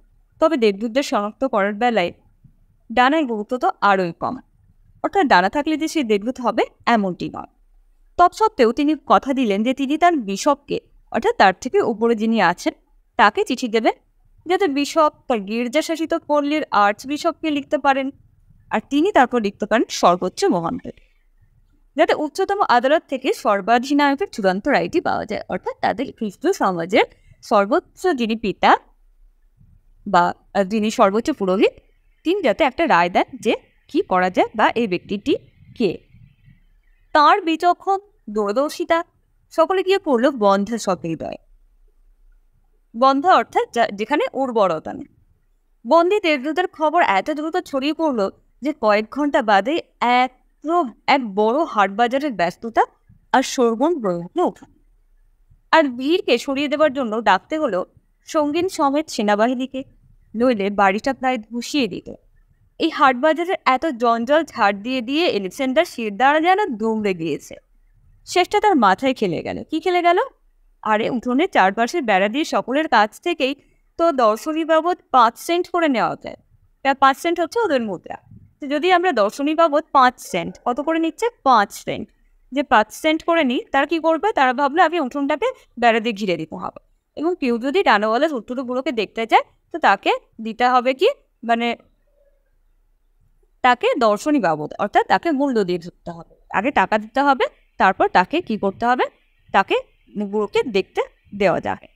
তবে দেবদূতদের শনাক্ত করার বেলায় ডানার গুরুত্ব তো আরোই কম। অর্থাৎ ডানা থাকলে যে সে দেবদূত হবে এমনটি নয়। তৎসত্ত্বেও তিনি কথা দিলেন যে তিনি তার বিশপকে, অর্থাৎ তার থেকে উপরে যিনি আছেন, তাকে চিঠি দেবেন, যাতে বিশপ তার গির্জা শাসিত পল্লীর আর্চ বিশপকে লিখতে পারেন, আর তিনি তারপর লিখতে পারেন সর্বোচ্চ মহানদের, যাতে উচ্চতম আদালত থেকে সর্বাধিনায়কের চূড়ান্ত রায়টি পাওয়া যায়। অর্থাৎ তাদের খ্রিস্ট সমাজের সর্বোচ্চ যিনি পিতা বা যিনি সর্বোচ্চ পুরোহিত, তিনি যাতে একটা রায় দেন যে কি করা যায় বা এই ব্যক্তিটি কে। তাঁর বিচক্ষণ দূরদর্শিতা সকলে গিয়ে পড়ল বন্ধা সহৃদয়। বন্ধা অর্থাৎ যেখানে উর্বরতা নেই। বন্দি দেবদূতের খবর এত দ্রুত ছড়িয়ে পড়ল যে কয়েক ঘন্টা বাদে এক বড় হাটবাজারের ব্যস্ততা আর শোরগোল প্রয়োজনে উঠল। আর ভিড়কে সরিয়ে দেওয়ার জন্য ডাকতে হলো সঙ্গীন সমেত সেনাবাহিনীকে, নইলে বাড়িটা প্রায় ধসিয়ে দিত। এই হাটবাজারের এত জঞ্জাল ঝাড় দিয়ে দিয়ে এলেকজান্ডার শিরদাঁড়া যেন দুমড়ে গিয়েছে। শেষটা তার মাথায় খেলে গেল। কি খেলে গেল? আরে উঠোনের চারপাশের বেড়া দিয়ে সকলের কাছ থেকেই তো দর্শনী বাবদ 5 সেন্ট করে নেওয়া যায়। 5 সেন্ট হচ্ছে ওদের মুদ্রা। তো যদি আমরা দর্শনী বাবদ 5 সেন্ট, কত করে নিচ্ছে? 5 সেন্ট। যে 5 সেন্ট করে নিই, তারা কি করবে? তারা ভাবলো আমি উঠোনটাকে বেড়া দিয়ে ঘিরে দিতে হবে। এবং কেউ যদি ডানাওয়ালা ছোট্টগুলোকে দেখতে চায়, তো তাকে দিতে হবে কি, মানে তাকে দর্শনী বাবদ অর্থাৎ তাকে মূল্য দিয়ে ধরতে হবে। আগে টাকা দিতে হবে, তারপর তাকে কি করতে হবে? তাকে গুলোকে দেখতে দেওয়া যায়।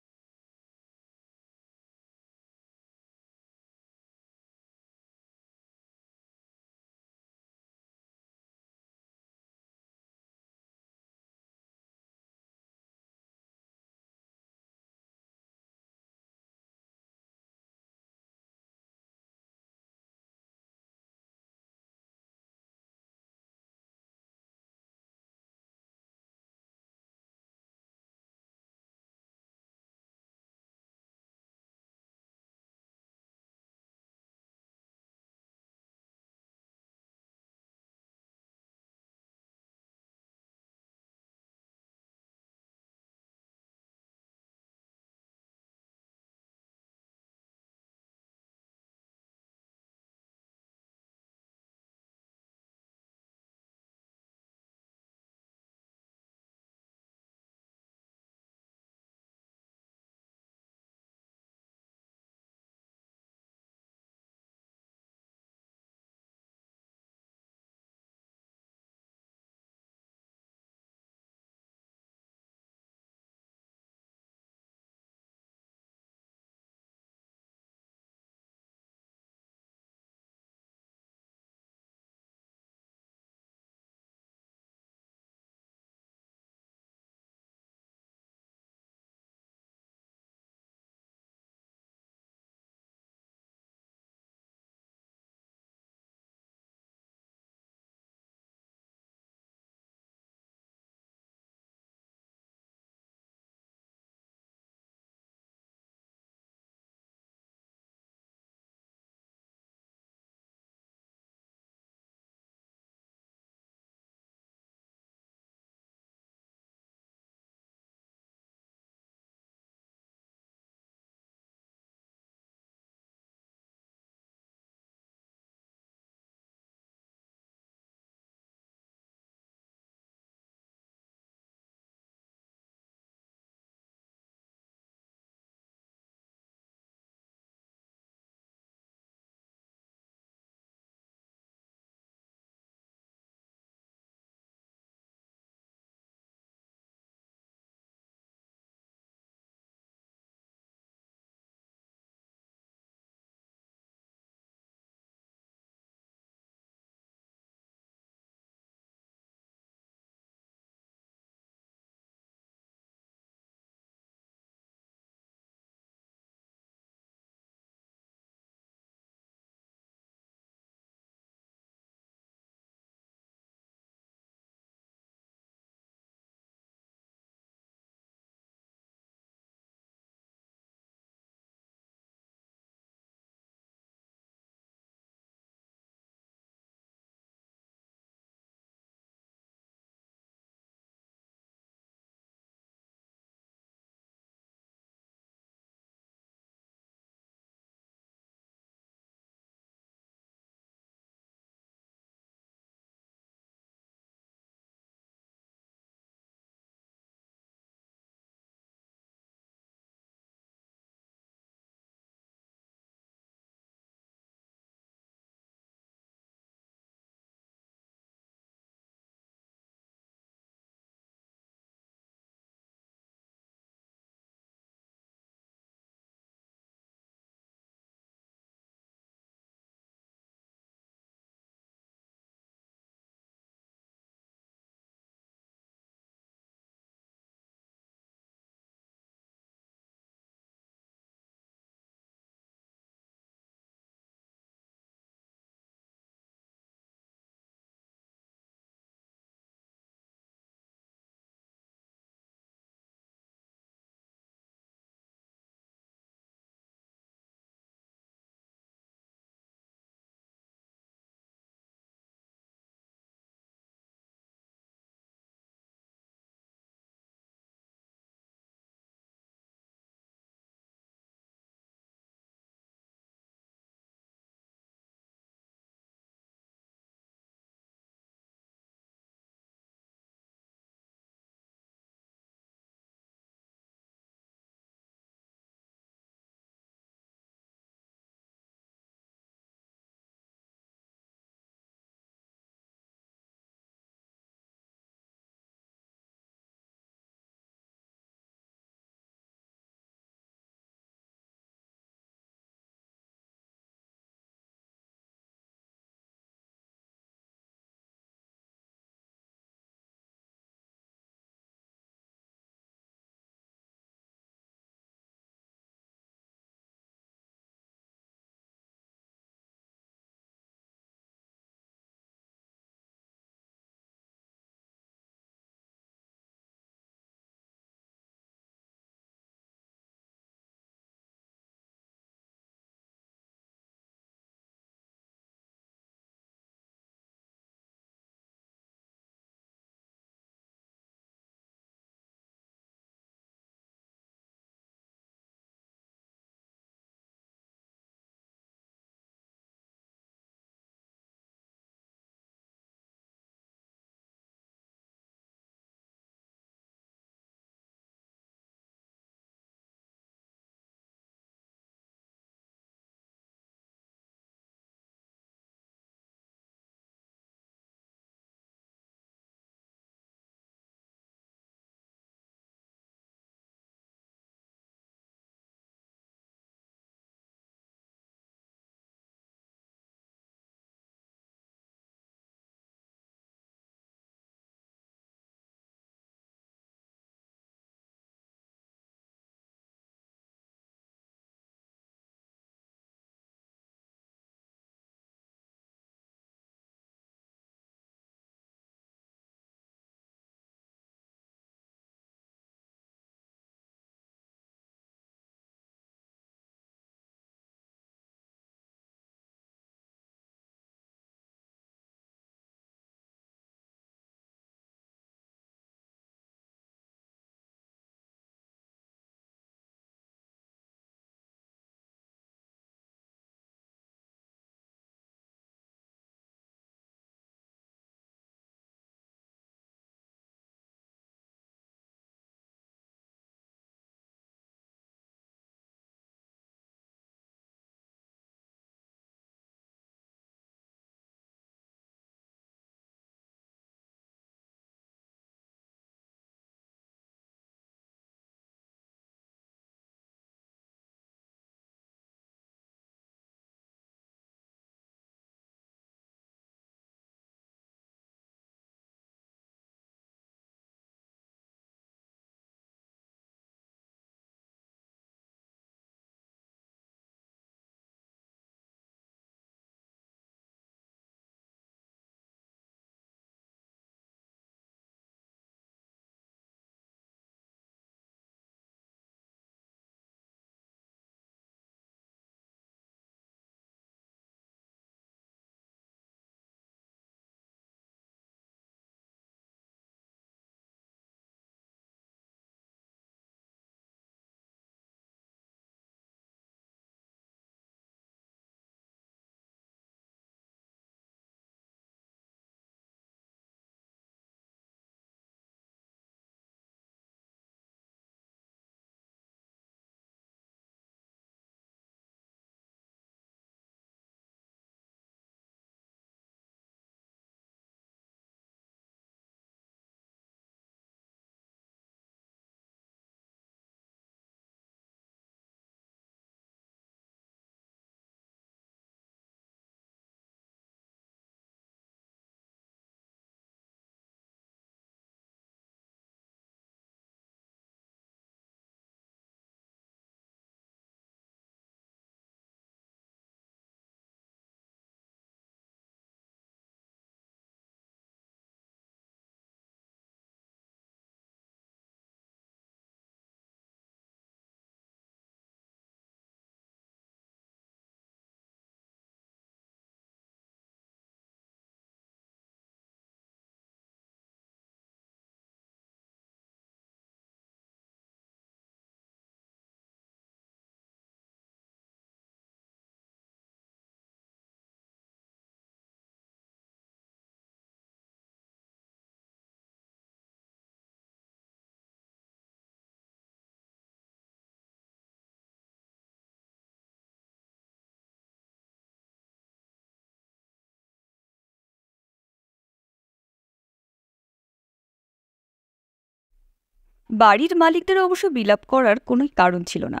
বাড়ির মালিকদের অবশ্য বিলাপ করার কোনো কারণ ছিল না।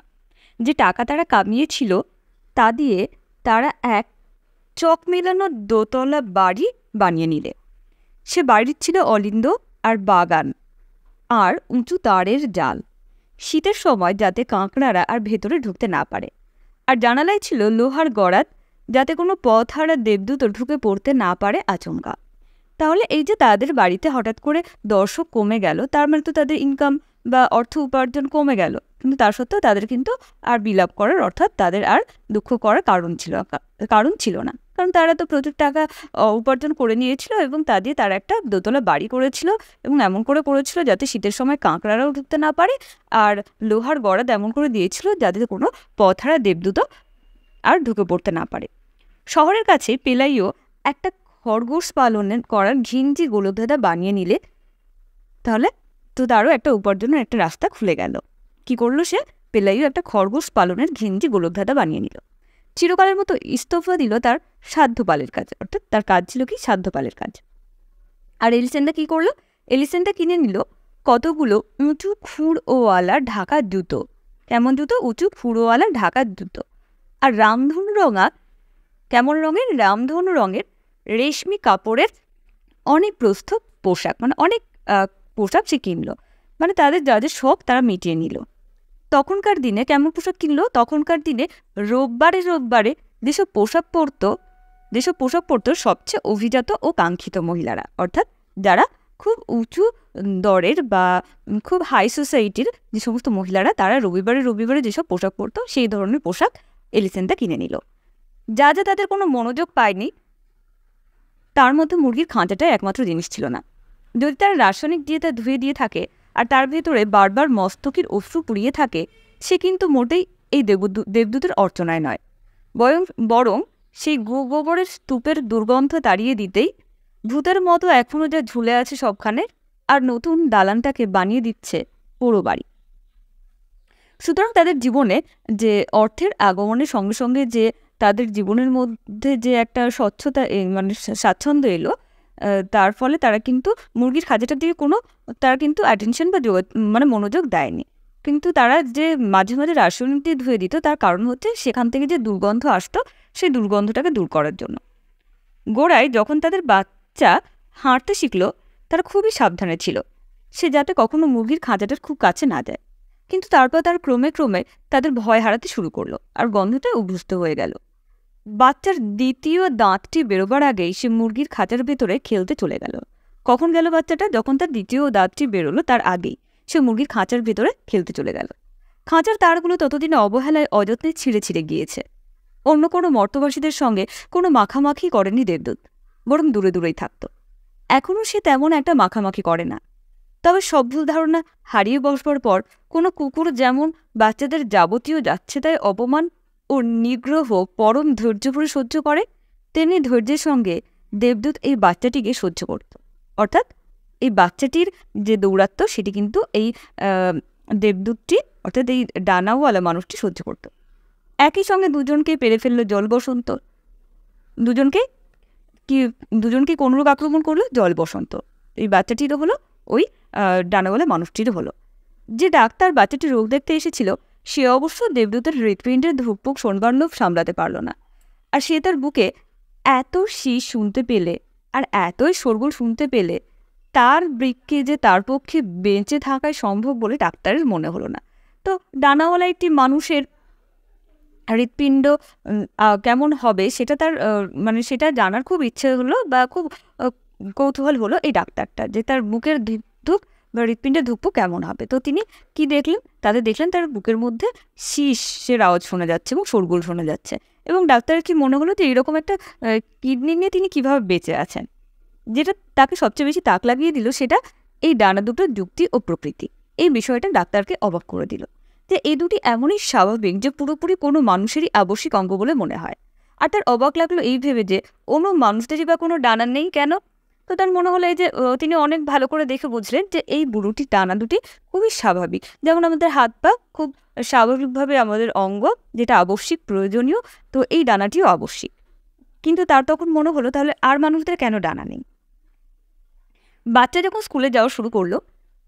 যে টাকা তারা কামিয়েছিল তা দিয়ে তারা এক চক মেলানো দোতলা বাড়ি বানিয়ে নিলে। সে বাড়ির ছিল অলিন্দ আর বাগান আর উঁচু তারের জাল, শীতের সময় যাতে কাঁকড়ারা আর ভেতরে ঢুকতে না পারে। আর জানালায় ছিল লোহার গড়াত, যাতে কোনো পথহারা দেবদূত ঢুকে পড়তে না পারে আচমকা। তাহলে এই যে তাদের বাড়িতে হঠাৎ করে দর্শক কমে গেল, তার মানে তো তাদের ইনকাম বা অর্থ উপার্জন কমে গেল, কিন্তু তার সত্ত্বেও তাদের কিন্তু আর বিলাপ করার, অর্থাৎ তাদের আর দুঃখ করার কারণ ছিল না, কারণ তারা তো প্রচুর টাকা উপার্জন করে নিয়েছিল এবং তা দিয়ে তারা একটা দোতলা বাড়ি করেছিল এবং এমন করে করেছিল যাতে শীতের সময় কাঁকড়ারাও ঢুকতে না পারে, আর লোহার গড়াত এমন করে দিয়েছিল যাতে কোনো পথহারা দেবদূত আর ঢুকে পড়তে না পারে। শহরের কাছে পেলাইও একটা খরগোশ পালনের করার ঘিঞ্জি গোলকধাঁধা বানিয়ে নিলে তাহলে তো তারও একটা উপার্জনের একটা রাস্তা খুলে গেল। কি করলো সে? পেলাইও একটা খরগোশ পালনের ঘিঞ্জি গোলকধাঁধা বানিয়ে নিল। চিরকালের মতো ইস্তফা দিল তার সাধ্যপালের কাজ, অর্থাৎ তার কাজ ছিল কি? সাধ্যপালের কাজ। আর এলিসেন্ডা কি করলো? এলিসেন্ডা কিনে নিল কতগুলো উঁচু খুঁড়ওয়ালা ঢাকা জুতো। কেমন জুতো? উঁচু খুঁড়োওয়ালা ঢাকা জুতো। আর কেমন রঙের? রামধনু রঙের রেশমি কাপড়ের অনেক প্রস্থ পোশাক, মানে অনেক পোশাক সে কিনলো, মানে তাদের যাদের শখ তারা মিটিয়ে নিল। তখনকার দিনে কেমন পোশাক কিনলো? তখনকার দিনে রোববারে যেসব পোশাক পরতো সবচেয়ে অভিজাত ও কাঙ্ক্ষিত মহিলারা, অর্থাৎ যারা খুব উঁচু দরের বা খুব হাই সোসাইটির যে সমস্ত মহিলারা, তারা রবিবারে যেসব পোশাক পরতো সেই ধরনের পোশাক এলিসেন্ডা কিনে নিল। যা তাদের কোনো মনোযোগ পায়নি তার মধ্যে মুরগির খাঁচাটাই একমাত্র জিনিস ছিল না। যদি তারা রাসায়নিক দিয়ে তা ধুয়ে দিয়ে থাকে আর তার ভেতরে বারবার মস্তকের অশ্রু পুড়িয়ে থাকে, সে কিন্তু মোটেই এই দেবদূতের অর্চনায় নয়, বরং সেই গোবরের স্তূপের দুর্গন্ধ তাড়িয়ে দিতেই ভূতের মতো এখনও যা ঝুলে আছে সবখানে, আর নতুন দালানটাকে বানিয়ে দিচ্ছে পুরো বাড়ি। সুতরাং তাদের জীবনে যে অর্থের আগমনের সঙ্গে সঙ্গে যে তাদের জীবনের মধ্যে যে একটা স্বচ্ছতা, মানে স্বাচ্ছন্দ্য এলো, তার ফলে তারা কিন্তু মুরগির খাঁচাটার দিকে তারা কিন্তু অ্যাটেনশন বা মানে মনোযোগ দেয়নি। কিন্তু তারা যে মাঝে মাঝে রাসায়নিক দিয়ে ধুয়ে দিত, তার কারণ হচ্ছে সেখান থেকে যে দুর্গন্ধ আসতো সেই দুর্গন্ধটাকে দূর করার জন্য। গোড়ায় যখন তাদের বাচ্চা হাঁটতে শিখলো, তারা খুবই সাবধানে ছিল সে যাতে কখনো মুরগির খাঁচাটার খুব কাছে না যায়। কিন্তু তারপর তার ক্রমে তাদের ভয় হারাতে শুরু করলো আর গন্ধটা অভ্যস্ত হয়ে গেল। বাচ্চার দ্বিতীয় দাঁতটি বেরোবার আগেই সে মুরগির খাঁচার ভেতরে খেলতে চলে গেল। কখন গেল বাচ্চাটা? যখন তার দ্বিতীয় দাঁতটি বেরোলো তার আগেই সে মুরগির খাঁচার ভেতরে খেলতে চলে গেল। খাঁচার তারগুলো ততদিনে অবহেলায় অযত্নে ছিঁড়ে গিয়েছে। অন্য কোনো মর্তবাসীদের সঙ্গে কোনো মাখামাখি করেনি দেবদূত, বরং দূরেই থাকত। এখনও সে তেমন একটা মাখামাখি করে না। তবে সব ভুল ধারণা হারিয়ে বসবার পর কোনো কুকুর যেমন বাচ্চাদের যাবতীয় যাচ্ছেতাই অপমান ও নিগ্রহ পরম ধৈর্য ভরে সহ্য করে, তেমনি ধৈর্যের সঙ্গে দেবদূত এই বাচ্চাটিকে সহ্য করত। অর্থাৎ এই বাচ্চাটির যে দৌরাত্ম্য সেটি কিন্তু এই দেবদূতটি, অর্থাৎ এই ডানাওয়ালা মানুষটি সহ্য করত। একই সঙ্গে দুজনকে পেরে ফেললো জল বসন্ত। দুজনকে কোনরূপ আক্রমণ করলো? জল বসন্ত। এই বাচ্চাটিরও হলো, ওই ডানাওয়ালা মানুষটিরও হলো। যে ডাক্তার বাচ্চাটির রোগ দেখতে এসেছিল সে অবশ্য দেবদূতের হৃৎপিণ্ডের ধুকপুক শোনবার লোভ সামলাতে পারল না। আর সে তার বুকে এত শীষ শুনতে পেলে আর এতই শোরগোল শুনতে পেলে তার বৃক্কে যে তার পক্ষে বেঁচে থাকাই সম্ভব বলে ডাক্তারের মনে হলো না। তো ডানাওয়ালা একটি মানুষের হৃৎপিণ্ড কেমন হবে সেটা তার মানে সেটা জানার খুব ইচ্ছে হলো বা খুব কৌতূহল হলো এই ডাক্তারটা, যে তার বুকের ধুক বা হৃৎপিণ্ডের ধুকপুক কেমন হবে। তো তিনি কি দেখলেন? দেখলেন তার বুকের মধ্যে শীষের আওয়াজ শোনা যাচ্ছে এবং শোরগোল শোনা যাচ্ছে, এবং ডাক্তারের কি মনে হলো যে এইরকম একটা কিডনি নিয়ে তিনি কিভাবে বেঁচে আছেন। যেটা তাকে সবচেয়ে বেশি তাক লাগিয়ে দিল সেটা এই ডানা দুটোর যুক্তি ও প্রকৃতি। এই বিষয়টা ডাক্তারকে অবাক করে দিল যে এই দুটি এমনই স্বাভাবিক যে পুরোপুরি কোনো মানুষেরই আবশ্যিক অঙ্গ বলে মনে হয়। আর তার অবাক লাগলো এই ভেবে যে অন্য মানুষদেরই বা কোনো ডানা নেই কেন। তো তার মনে হলো এই যে তিনি অনেক ভালো করে দেখে বুঝলেন যে এই বুড়োটির ডানা দুটি খুবই স্বাভাবিক, যেমন আমাদের হাত পা খুব স্বাভাবিকভাবে আমাদের অঙ্গ, যেটা আবশ্যিক প্রয়োজনীয়, তো এই ডানাটিও আবশ্যিক। কিন্তু তার তখন মনে হলো তাহলে আর মানুষদের কেন ডানা নেই। বাচ্চা যখন স্কুলে যাওয়া শুরু করলো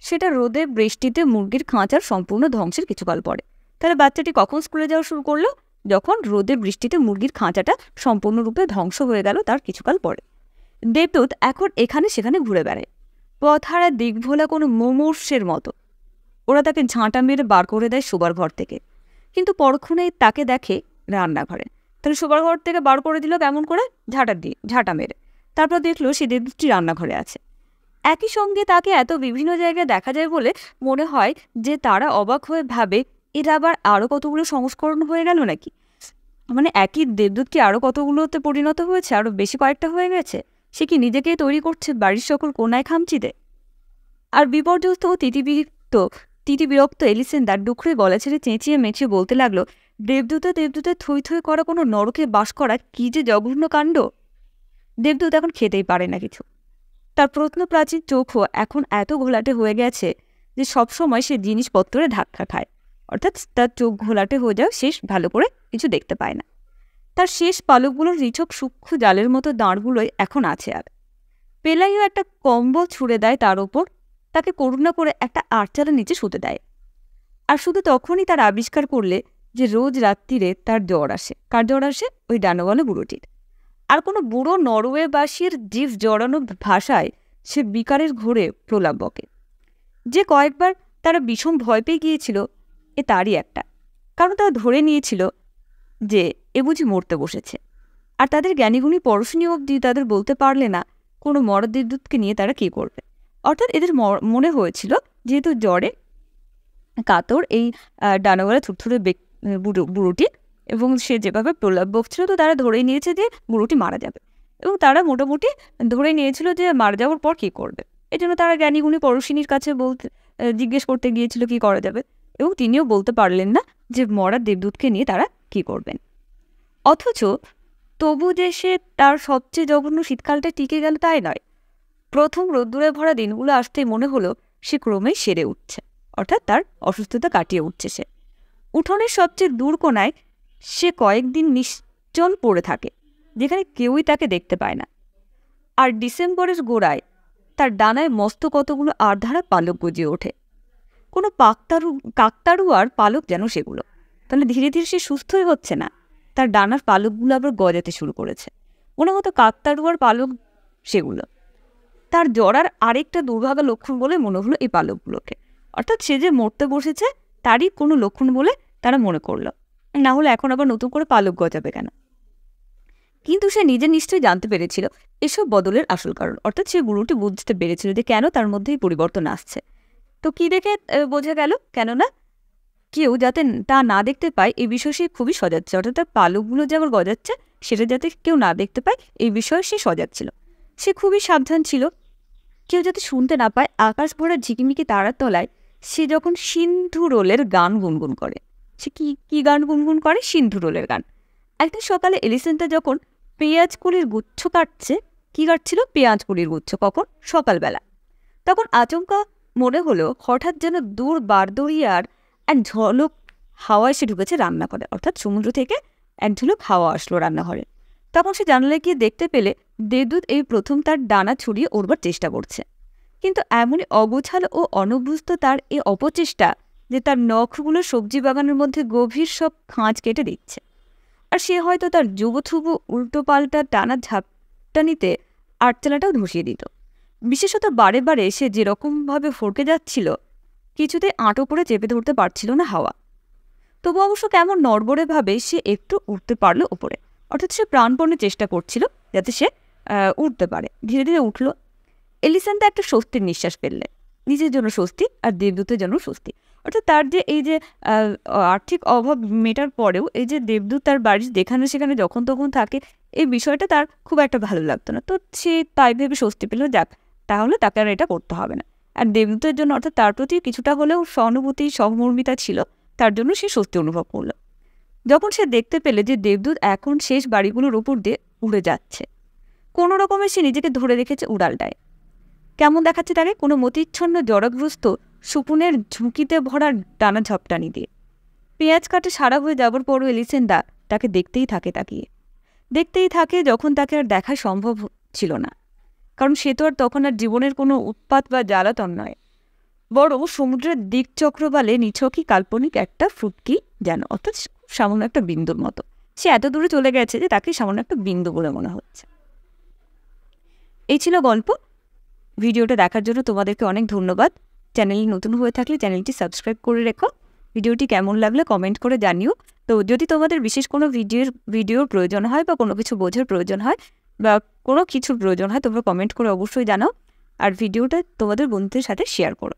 সেটা রোদে বৃষ্টিতে মুরগির খাঁচার সম্পূর্ণ ধ্বংসের কিছুকাল পরে। তাহলে বাচ্চাটি কখন স্কুলে যাওয়া শুরু করলো? যখন রোদে বৃষ্টিতে মুরগির খাঁচাটা সম্পূর্ণরূপে ধ্বংস হয়ে গেল তার কিছুকাল পরে। দেবদূত এখন এখানে সেখানে ঘুরে বেড়ায়, পথহারা দিকভোলা কোনো মুমূর্ষের মতো। ওরা তাকে ঝাঁটা মেরে বার করে দেয় শোবার ঘর থেকে, কিন্তু পরক্ষণেই তাকে দেখে রান্নাঘরে। তাহলে শোবার ঘর থেকে বার করে দিল কেমন করে? ঝাঁটা মেরে। তারপর দেখলো সে দেবদূতটি রান্নাঘরে আছে। একই সঙ্গে তাকে এত বিভিন্ন জায়গায় দেখা যায় বলে মনে হয় যে তারা অবাক হয়ে ভাবে, এটা আবার আরও কতগুলো সংস্করণ হয়ে গেল নাকি? মানে একই দেবদূত কি আরও কতগুলোতে পরিণত হয়েছে, আরও বেশি কয়েকটা হয়ে গেছে? সে কি নিজেকেই তৈরি করছে বাড়ির সকল কোনায় খামচিতে? আর বিপর্যস্ত ও তিতিবিরক্ত এলিসেন্দা ডুকরে গলা ছেড়ে চেঁচিয়ে মেঁচিয়ে বলতে লাগলো, দেবদূতে থই থই করা কোনো নরকে বাস করা কি যে জঘন্য কাণ্ড! দেবদূত এখন খেতেই পারে না কিছু। তার প্রত্নপ্রাচীর চোখও এখন এত ঘোলাটে হয়ে গেছে যে সবসময় সে জিনিসপত্রে ধাক্কা খায়, অর্থাৎ তার চোখ ঘোলাটে হয়ে যাও, শেষ ভালো করে কিছু দেখতে পায় না। তার শেষ পালকগুলোর রিছক সূক্ষ্ম জালের মতো দাঁড়গুলোই এখন আছে। আর পেলাইও একটা কম্বল ছুঁড়ে দেয় তার ওপর, তাকে করুণা করে একটা আটচালার নিচে শুতে দেয়। আর শুধু তখনই তার আবিষ্কার করলে যে রোজ রাত্রিরে তার জ্বর আসে। কার জ্বর আসে? ওই ডানাওয়ালা বুড়োটির। আর কোনো বুড়ো নরওয়েবাসীর জিভ জড়ানো ভাষায় সে বিকারের ঘোরে প্রলাপ বকে। যে কয়েকবার তারা ভীষণ ভয় পেয়ে গিয়েছিল, এ তারই একটা। কারণ তারা ধরে নিয়েছিল যে এ বুঝি মরতে বসেছে। আর তাদের জ্ঞানীগুণী পড়শিনী অবধি তাদের বলতে পারলে না কোনো মরা দেবদূতকে নিয়ে তারা কী করবে। অর্থাৎ এদের মনে হয়েছিল যেহেতু জ্বরে কাতর এই ডানাওয়ালা থুরথুরে বুড়োটি, এবং সে যেভাবে প্রলাপ বকছিল, তো তারা ধরেই নিয়েছে যে বুড়োটি মারা যাবে, এবং তারা মোটামুটি ধরে নিয়েছিল যে মারা যাওয়ার পর কী করবে। এই জন্য তারা জ্ঞানীগুণী পড়শিনীর কাছে জিজ্ঞেস করতে গিয়েছিল কী করা যাবে, এবং তিনিও বলতে পারলেন না যে মরা দেবদূতকে নিয়ে তারা কী করবেন। অথচ তবু যে সে তার সবচেয়ে জঘন্য শীতকালটা টিকে গেল তাই নয়। প্রথম রোদ্দুরে ভরা দিনগুলো আসতেই মনে হলো সে ক্রমেই সেরে উঠছে, অর্থাৎ তার অসুস্থতা কাটিয়ে উঠছে। সে উঠোনের সবচেয়ে দূর কোনায় সে কয়েকদিন নিশ্চল পড়ে থাকে, যেখানে কেউই তাকে দেখতে পায় না। আর ডিসেম্বরের গোড়ায় তার ডানায় মস্ত কতগুলো আড়ধারা পালক গজিয়ে ওঠে, কোনো কাকতাড়ুয়ার পালক যেন সেগুলো। তাহলে ধীরে ধীরে সে সুস্থই হচ্ছে না, তার ডানার পালকগুলো আবার গজাতে শুরু করেছে, মনে হতো কাকতাড়ুয়ার পালক সেগুলো। তার জ্বরার আরেকটা দুর্ভাগা লক্ষণ বলে মনে হলো এই পালকগুলোকে, অর্থাৎ সে যে মরতে বসেছে তারই কোনো লক্ষণ বলে তারা মনে করল, না হলে এখন আবার নতুন করে পালক গজাবে কেন? কিন্তু সে নিজে নিশ্চয়ই জানতে পেরেছিল এসব বদলের আসল কারণ, অর্থাৎ সে বুড়োটি বুঝতে পেরেছিল যে কেন তার মধ্যেই পরিবর্তন আসছে। তো কি দেখে বোঝা গেল? কেননা কেউ যাতে তা না দেখতে পায় এই বিষয়ে সে খুবই সজাগ ছিল, অর্থাৎ তার পালকগুলো যে আবার গজাচ্ছে সেটা যাতে কেউ না দেখতে পায় এই বিষয়ে সে সজাগ ছিল। সে খুবই সাবধান ছিল, কেউ যাতে শুনতে না পায়। আকাশ ভরা ঝিকিমিকি তারার তলায় সে যখন সিন্ধু রোলের গান গুনগুন করে। সে কি গান গুনগুন করে? সিন্ধু রোলের গান। একদিন সকালে এলিসেন্টা যখন পেঁয়াজকলির গুচ্ছ কাটছে, কি কাটছিল? পেঁয়াজকলির গুচ্ছ। কখন? সকালবেলা। তখন আচমকা মনে হলো হঠাৎ যেন দূর বারদরিয়ার এক ঝলক হাওয়া এসে ঢুকেছে রান্নাঘরে, অর্থাৎ সমুদ্র থেকে এক ঝলক হাওয়া আসলো রান্নাঘরে। তখন সে জানালায় গিয়ে দেখতে পেলে দেবদূত এই প্রথম তার ডানা ছড়িয়ে উড়বার চেষ্টা করছে, কিন্তু এমনই অগোছালো ও অনভ্যস্ত তার এই অপচেষ্টা যে তার নখগুলো সবজি বাগানের মধ্যে গভীর সব খাঁজ কেটে দিচ্ছে। আর সে হয়তো তার যুবথুবু উল্টো পাল্টা টানা ঝাপটানিতে আটচালাটাও ধসিয়ে দিত। বিশেষত বারে বারে সে যেরকমভাবে ফরকে যাচ্ছিল, কিছুতে আঁটো করে চেপে ধরতে পারছিল না হাওয়া। তবু অবশ্য কেমন নড়বড়েভাবে সে একটু উঠতে পারল ওপরে, অর্থাৎ সে প্রাণপণে চেষ্টা করছিল যাতে সে উঠতে পারে। ধীরে ধীরে উঠল। এলিসেন্টা একটা স্বস্তির নিঃশ্বাস ফেললে, নিজের জন্য স্বস্তি আর দেবদূতের জন্য স্বস্তি। অর্থাৎ তার যে এই যে আর্থিক অভাব মেটার পরেও এই যে দেবদূত তার বাড়ির যেখানে সেখানে যখন তখন থাকে, এই বিষয়টা তার খুব একটা ভালো লাগতো না। তো সে তাই ভেবে স্বস্তি পেল, যাক তাহলে তাকে আর এটা করতে হবে না। আর দেবদূতের জন্য, অর্থাৎ তার প্রতি কিছুটা হলেও সহানুভূতি সহমর্মিতা ছিল, তার জন্য সে স্বস্তি অনুভব করল যখন সে দেখতে পেলে যে দেবদূত এখন শেষ বাড়িগুলোর উপর দিয়ে উড়ে যাচ্ছে। কোনো রকমে সে নিজেকে ধরে রেখেছে উড়ালটায়। কেমন দেখাচ্ছে তাকে? কোনো মতিচ্ছন্ন জড়গ্রস্ত সুপুনের ঝুঁকিতে ভরা টানা ঝপটানি দিয়ে। পেঁয়াজ কাটে সারা হয়ে যাবার পরও এলিসেন্ডা তাকে দেখতেই থাকে, তাকিয়ে দেখতেই থাকে, যখন তাকে আর দেখা সম্ভব ছিল না। কারণ সে তো আর তখন আর জীবনের কোনো উৎপাত বা জ্বালাতন নয়, বরং সমুদ্রের দিকচক্রবালে নিছকই কাল্পনিক একটা ফুটকি যেন, অর্থাৎ সামান্য একটা বিন্দুর মতো। সে এত দূরে চলে গেছে যে তাকে সামান্য একটা বিন্দু বলে মনে হচ্ছে। এই ছিল গল্প। ভিডিওটা দেখার জন্য তোমাদেরকে অনেক ধন্যবাদ। চ্যানেলে নতুন হয়ে থাকলে চ্যানেলটি সাবস্ক্রাইব করে রেখো। ভিডিওটি কেমন লাগলে কমেন্ট করে জানিও। তো যদি তোমাদের বিশেষ কোনো ভিডিওর প্রয়োজন হয় বা কোনো কিছু বোঝার প্রয়োজন হয় বা কোনো কিছুর প্রয়োজন হয়, তোমরা কমেন্ট করে অবশ্যই জানাও। আর ভিডিওটা তোমাদের বন্ধুদের সাথে শেয়ার করো।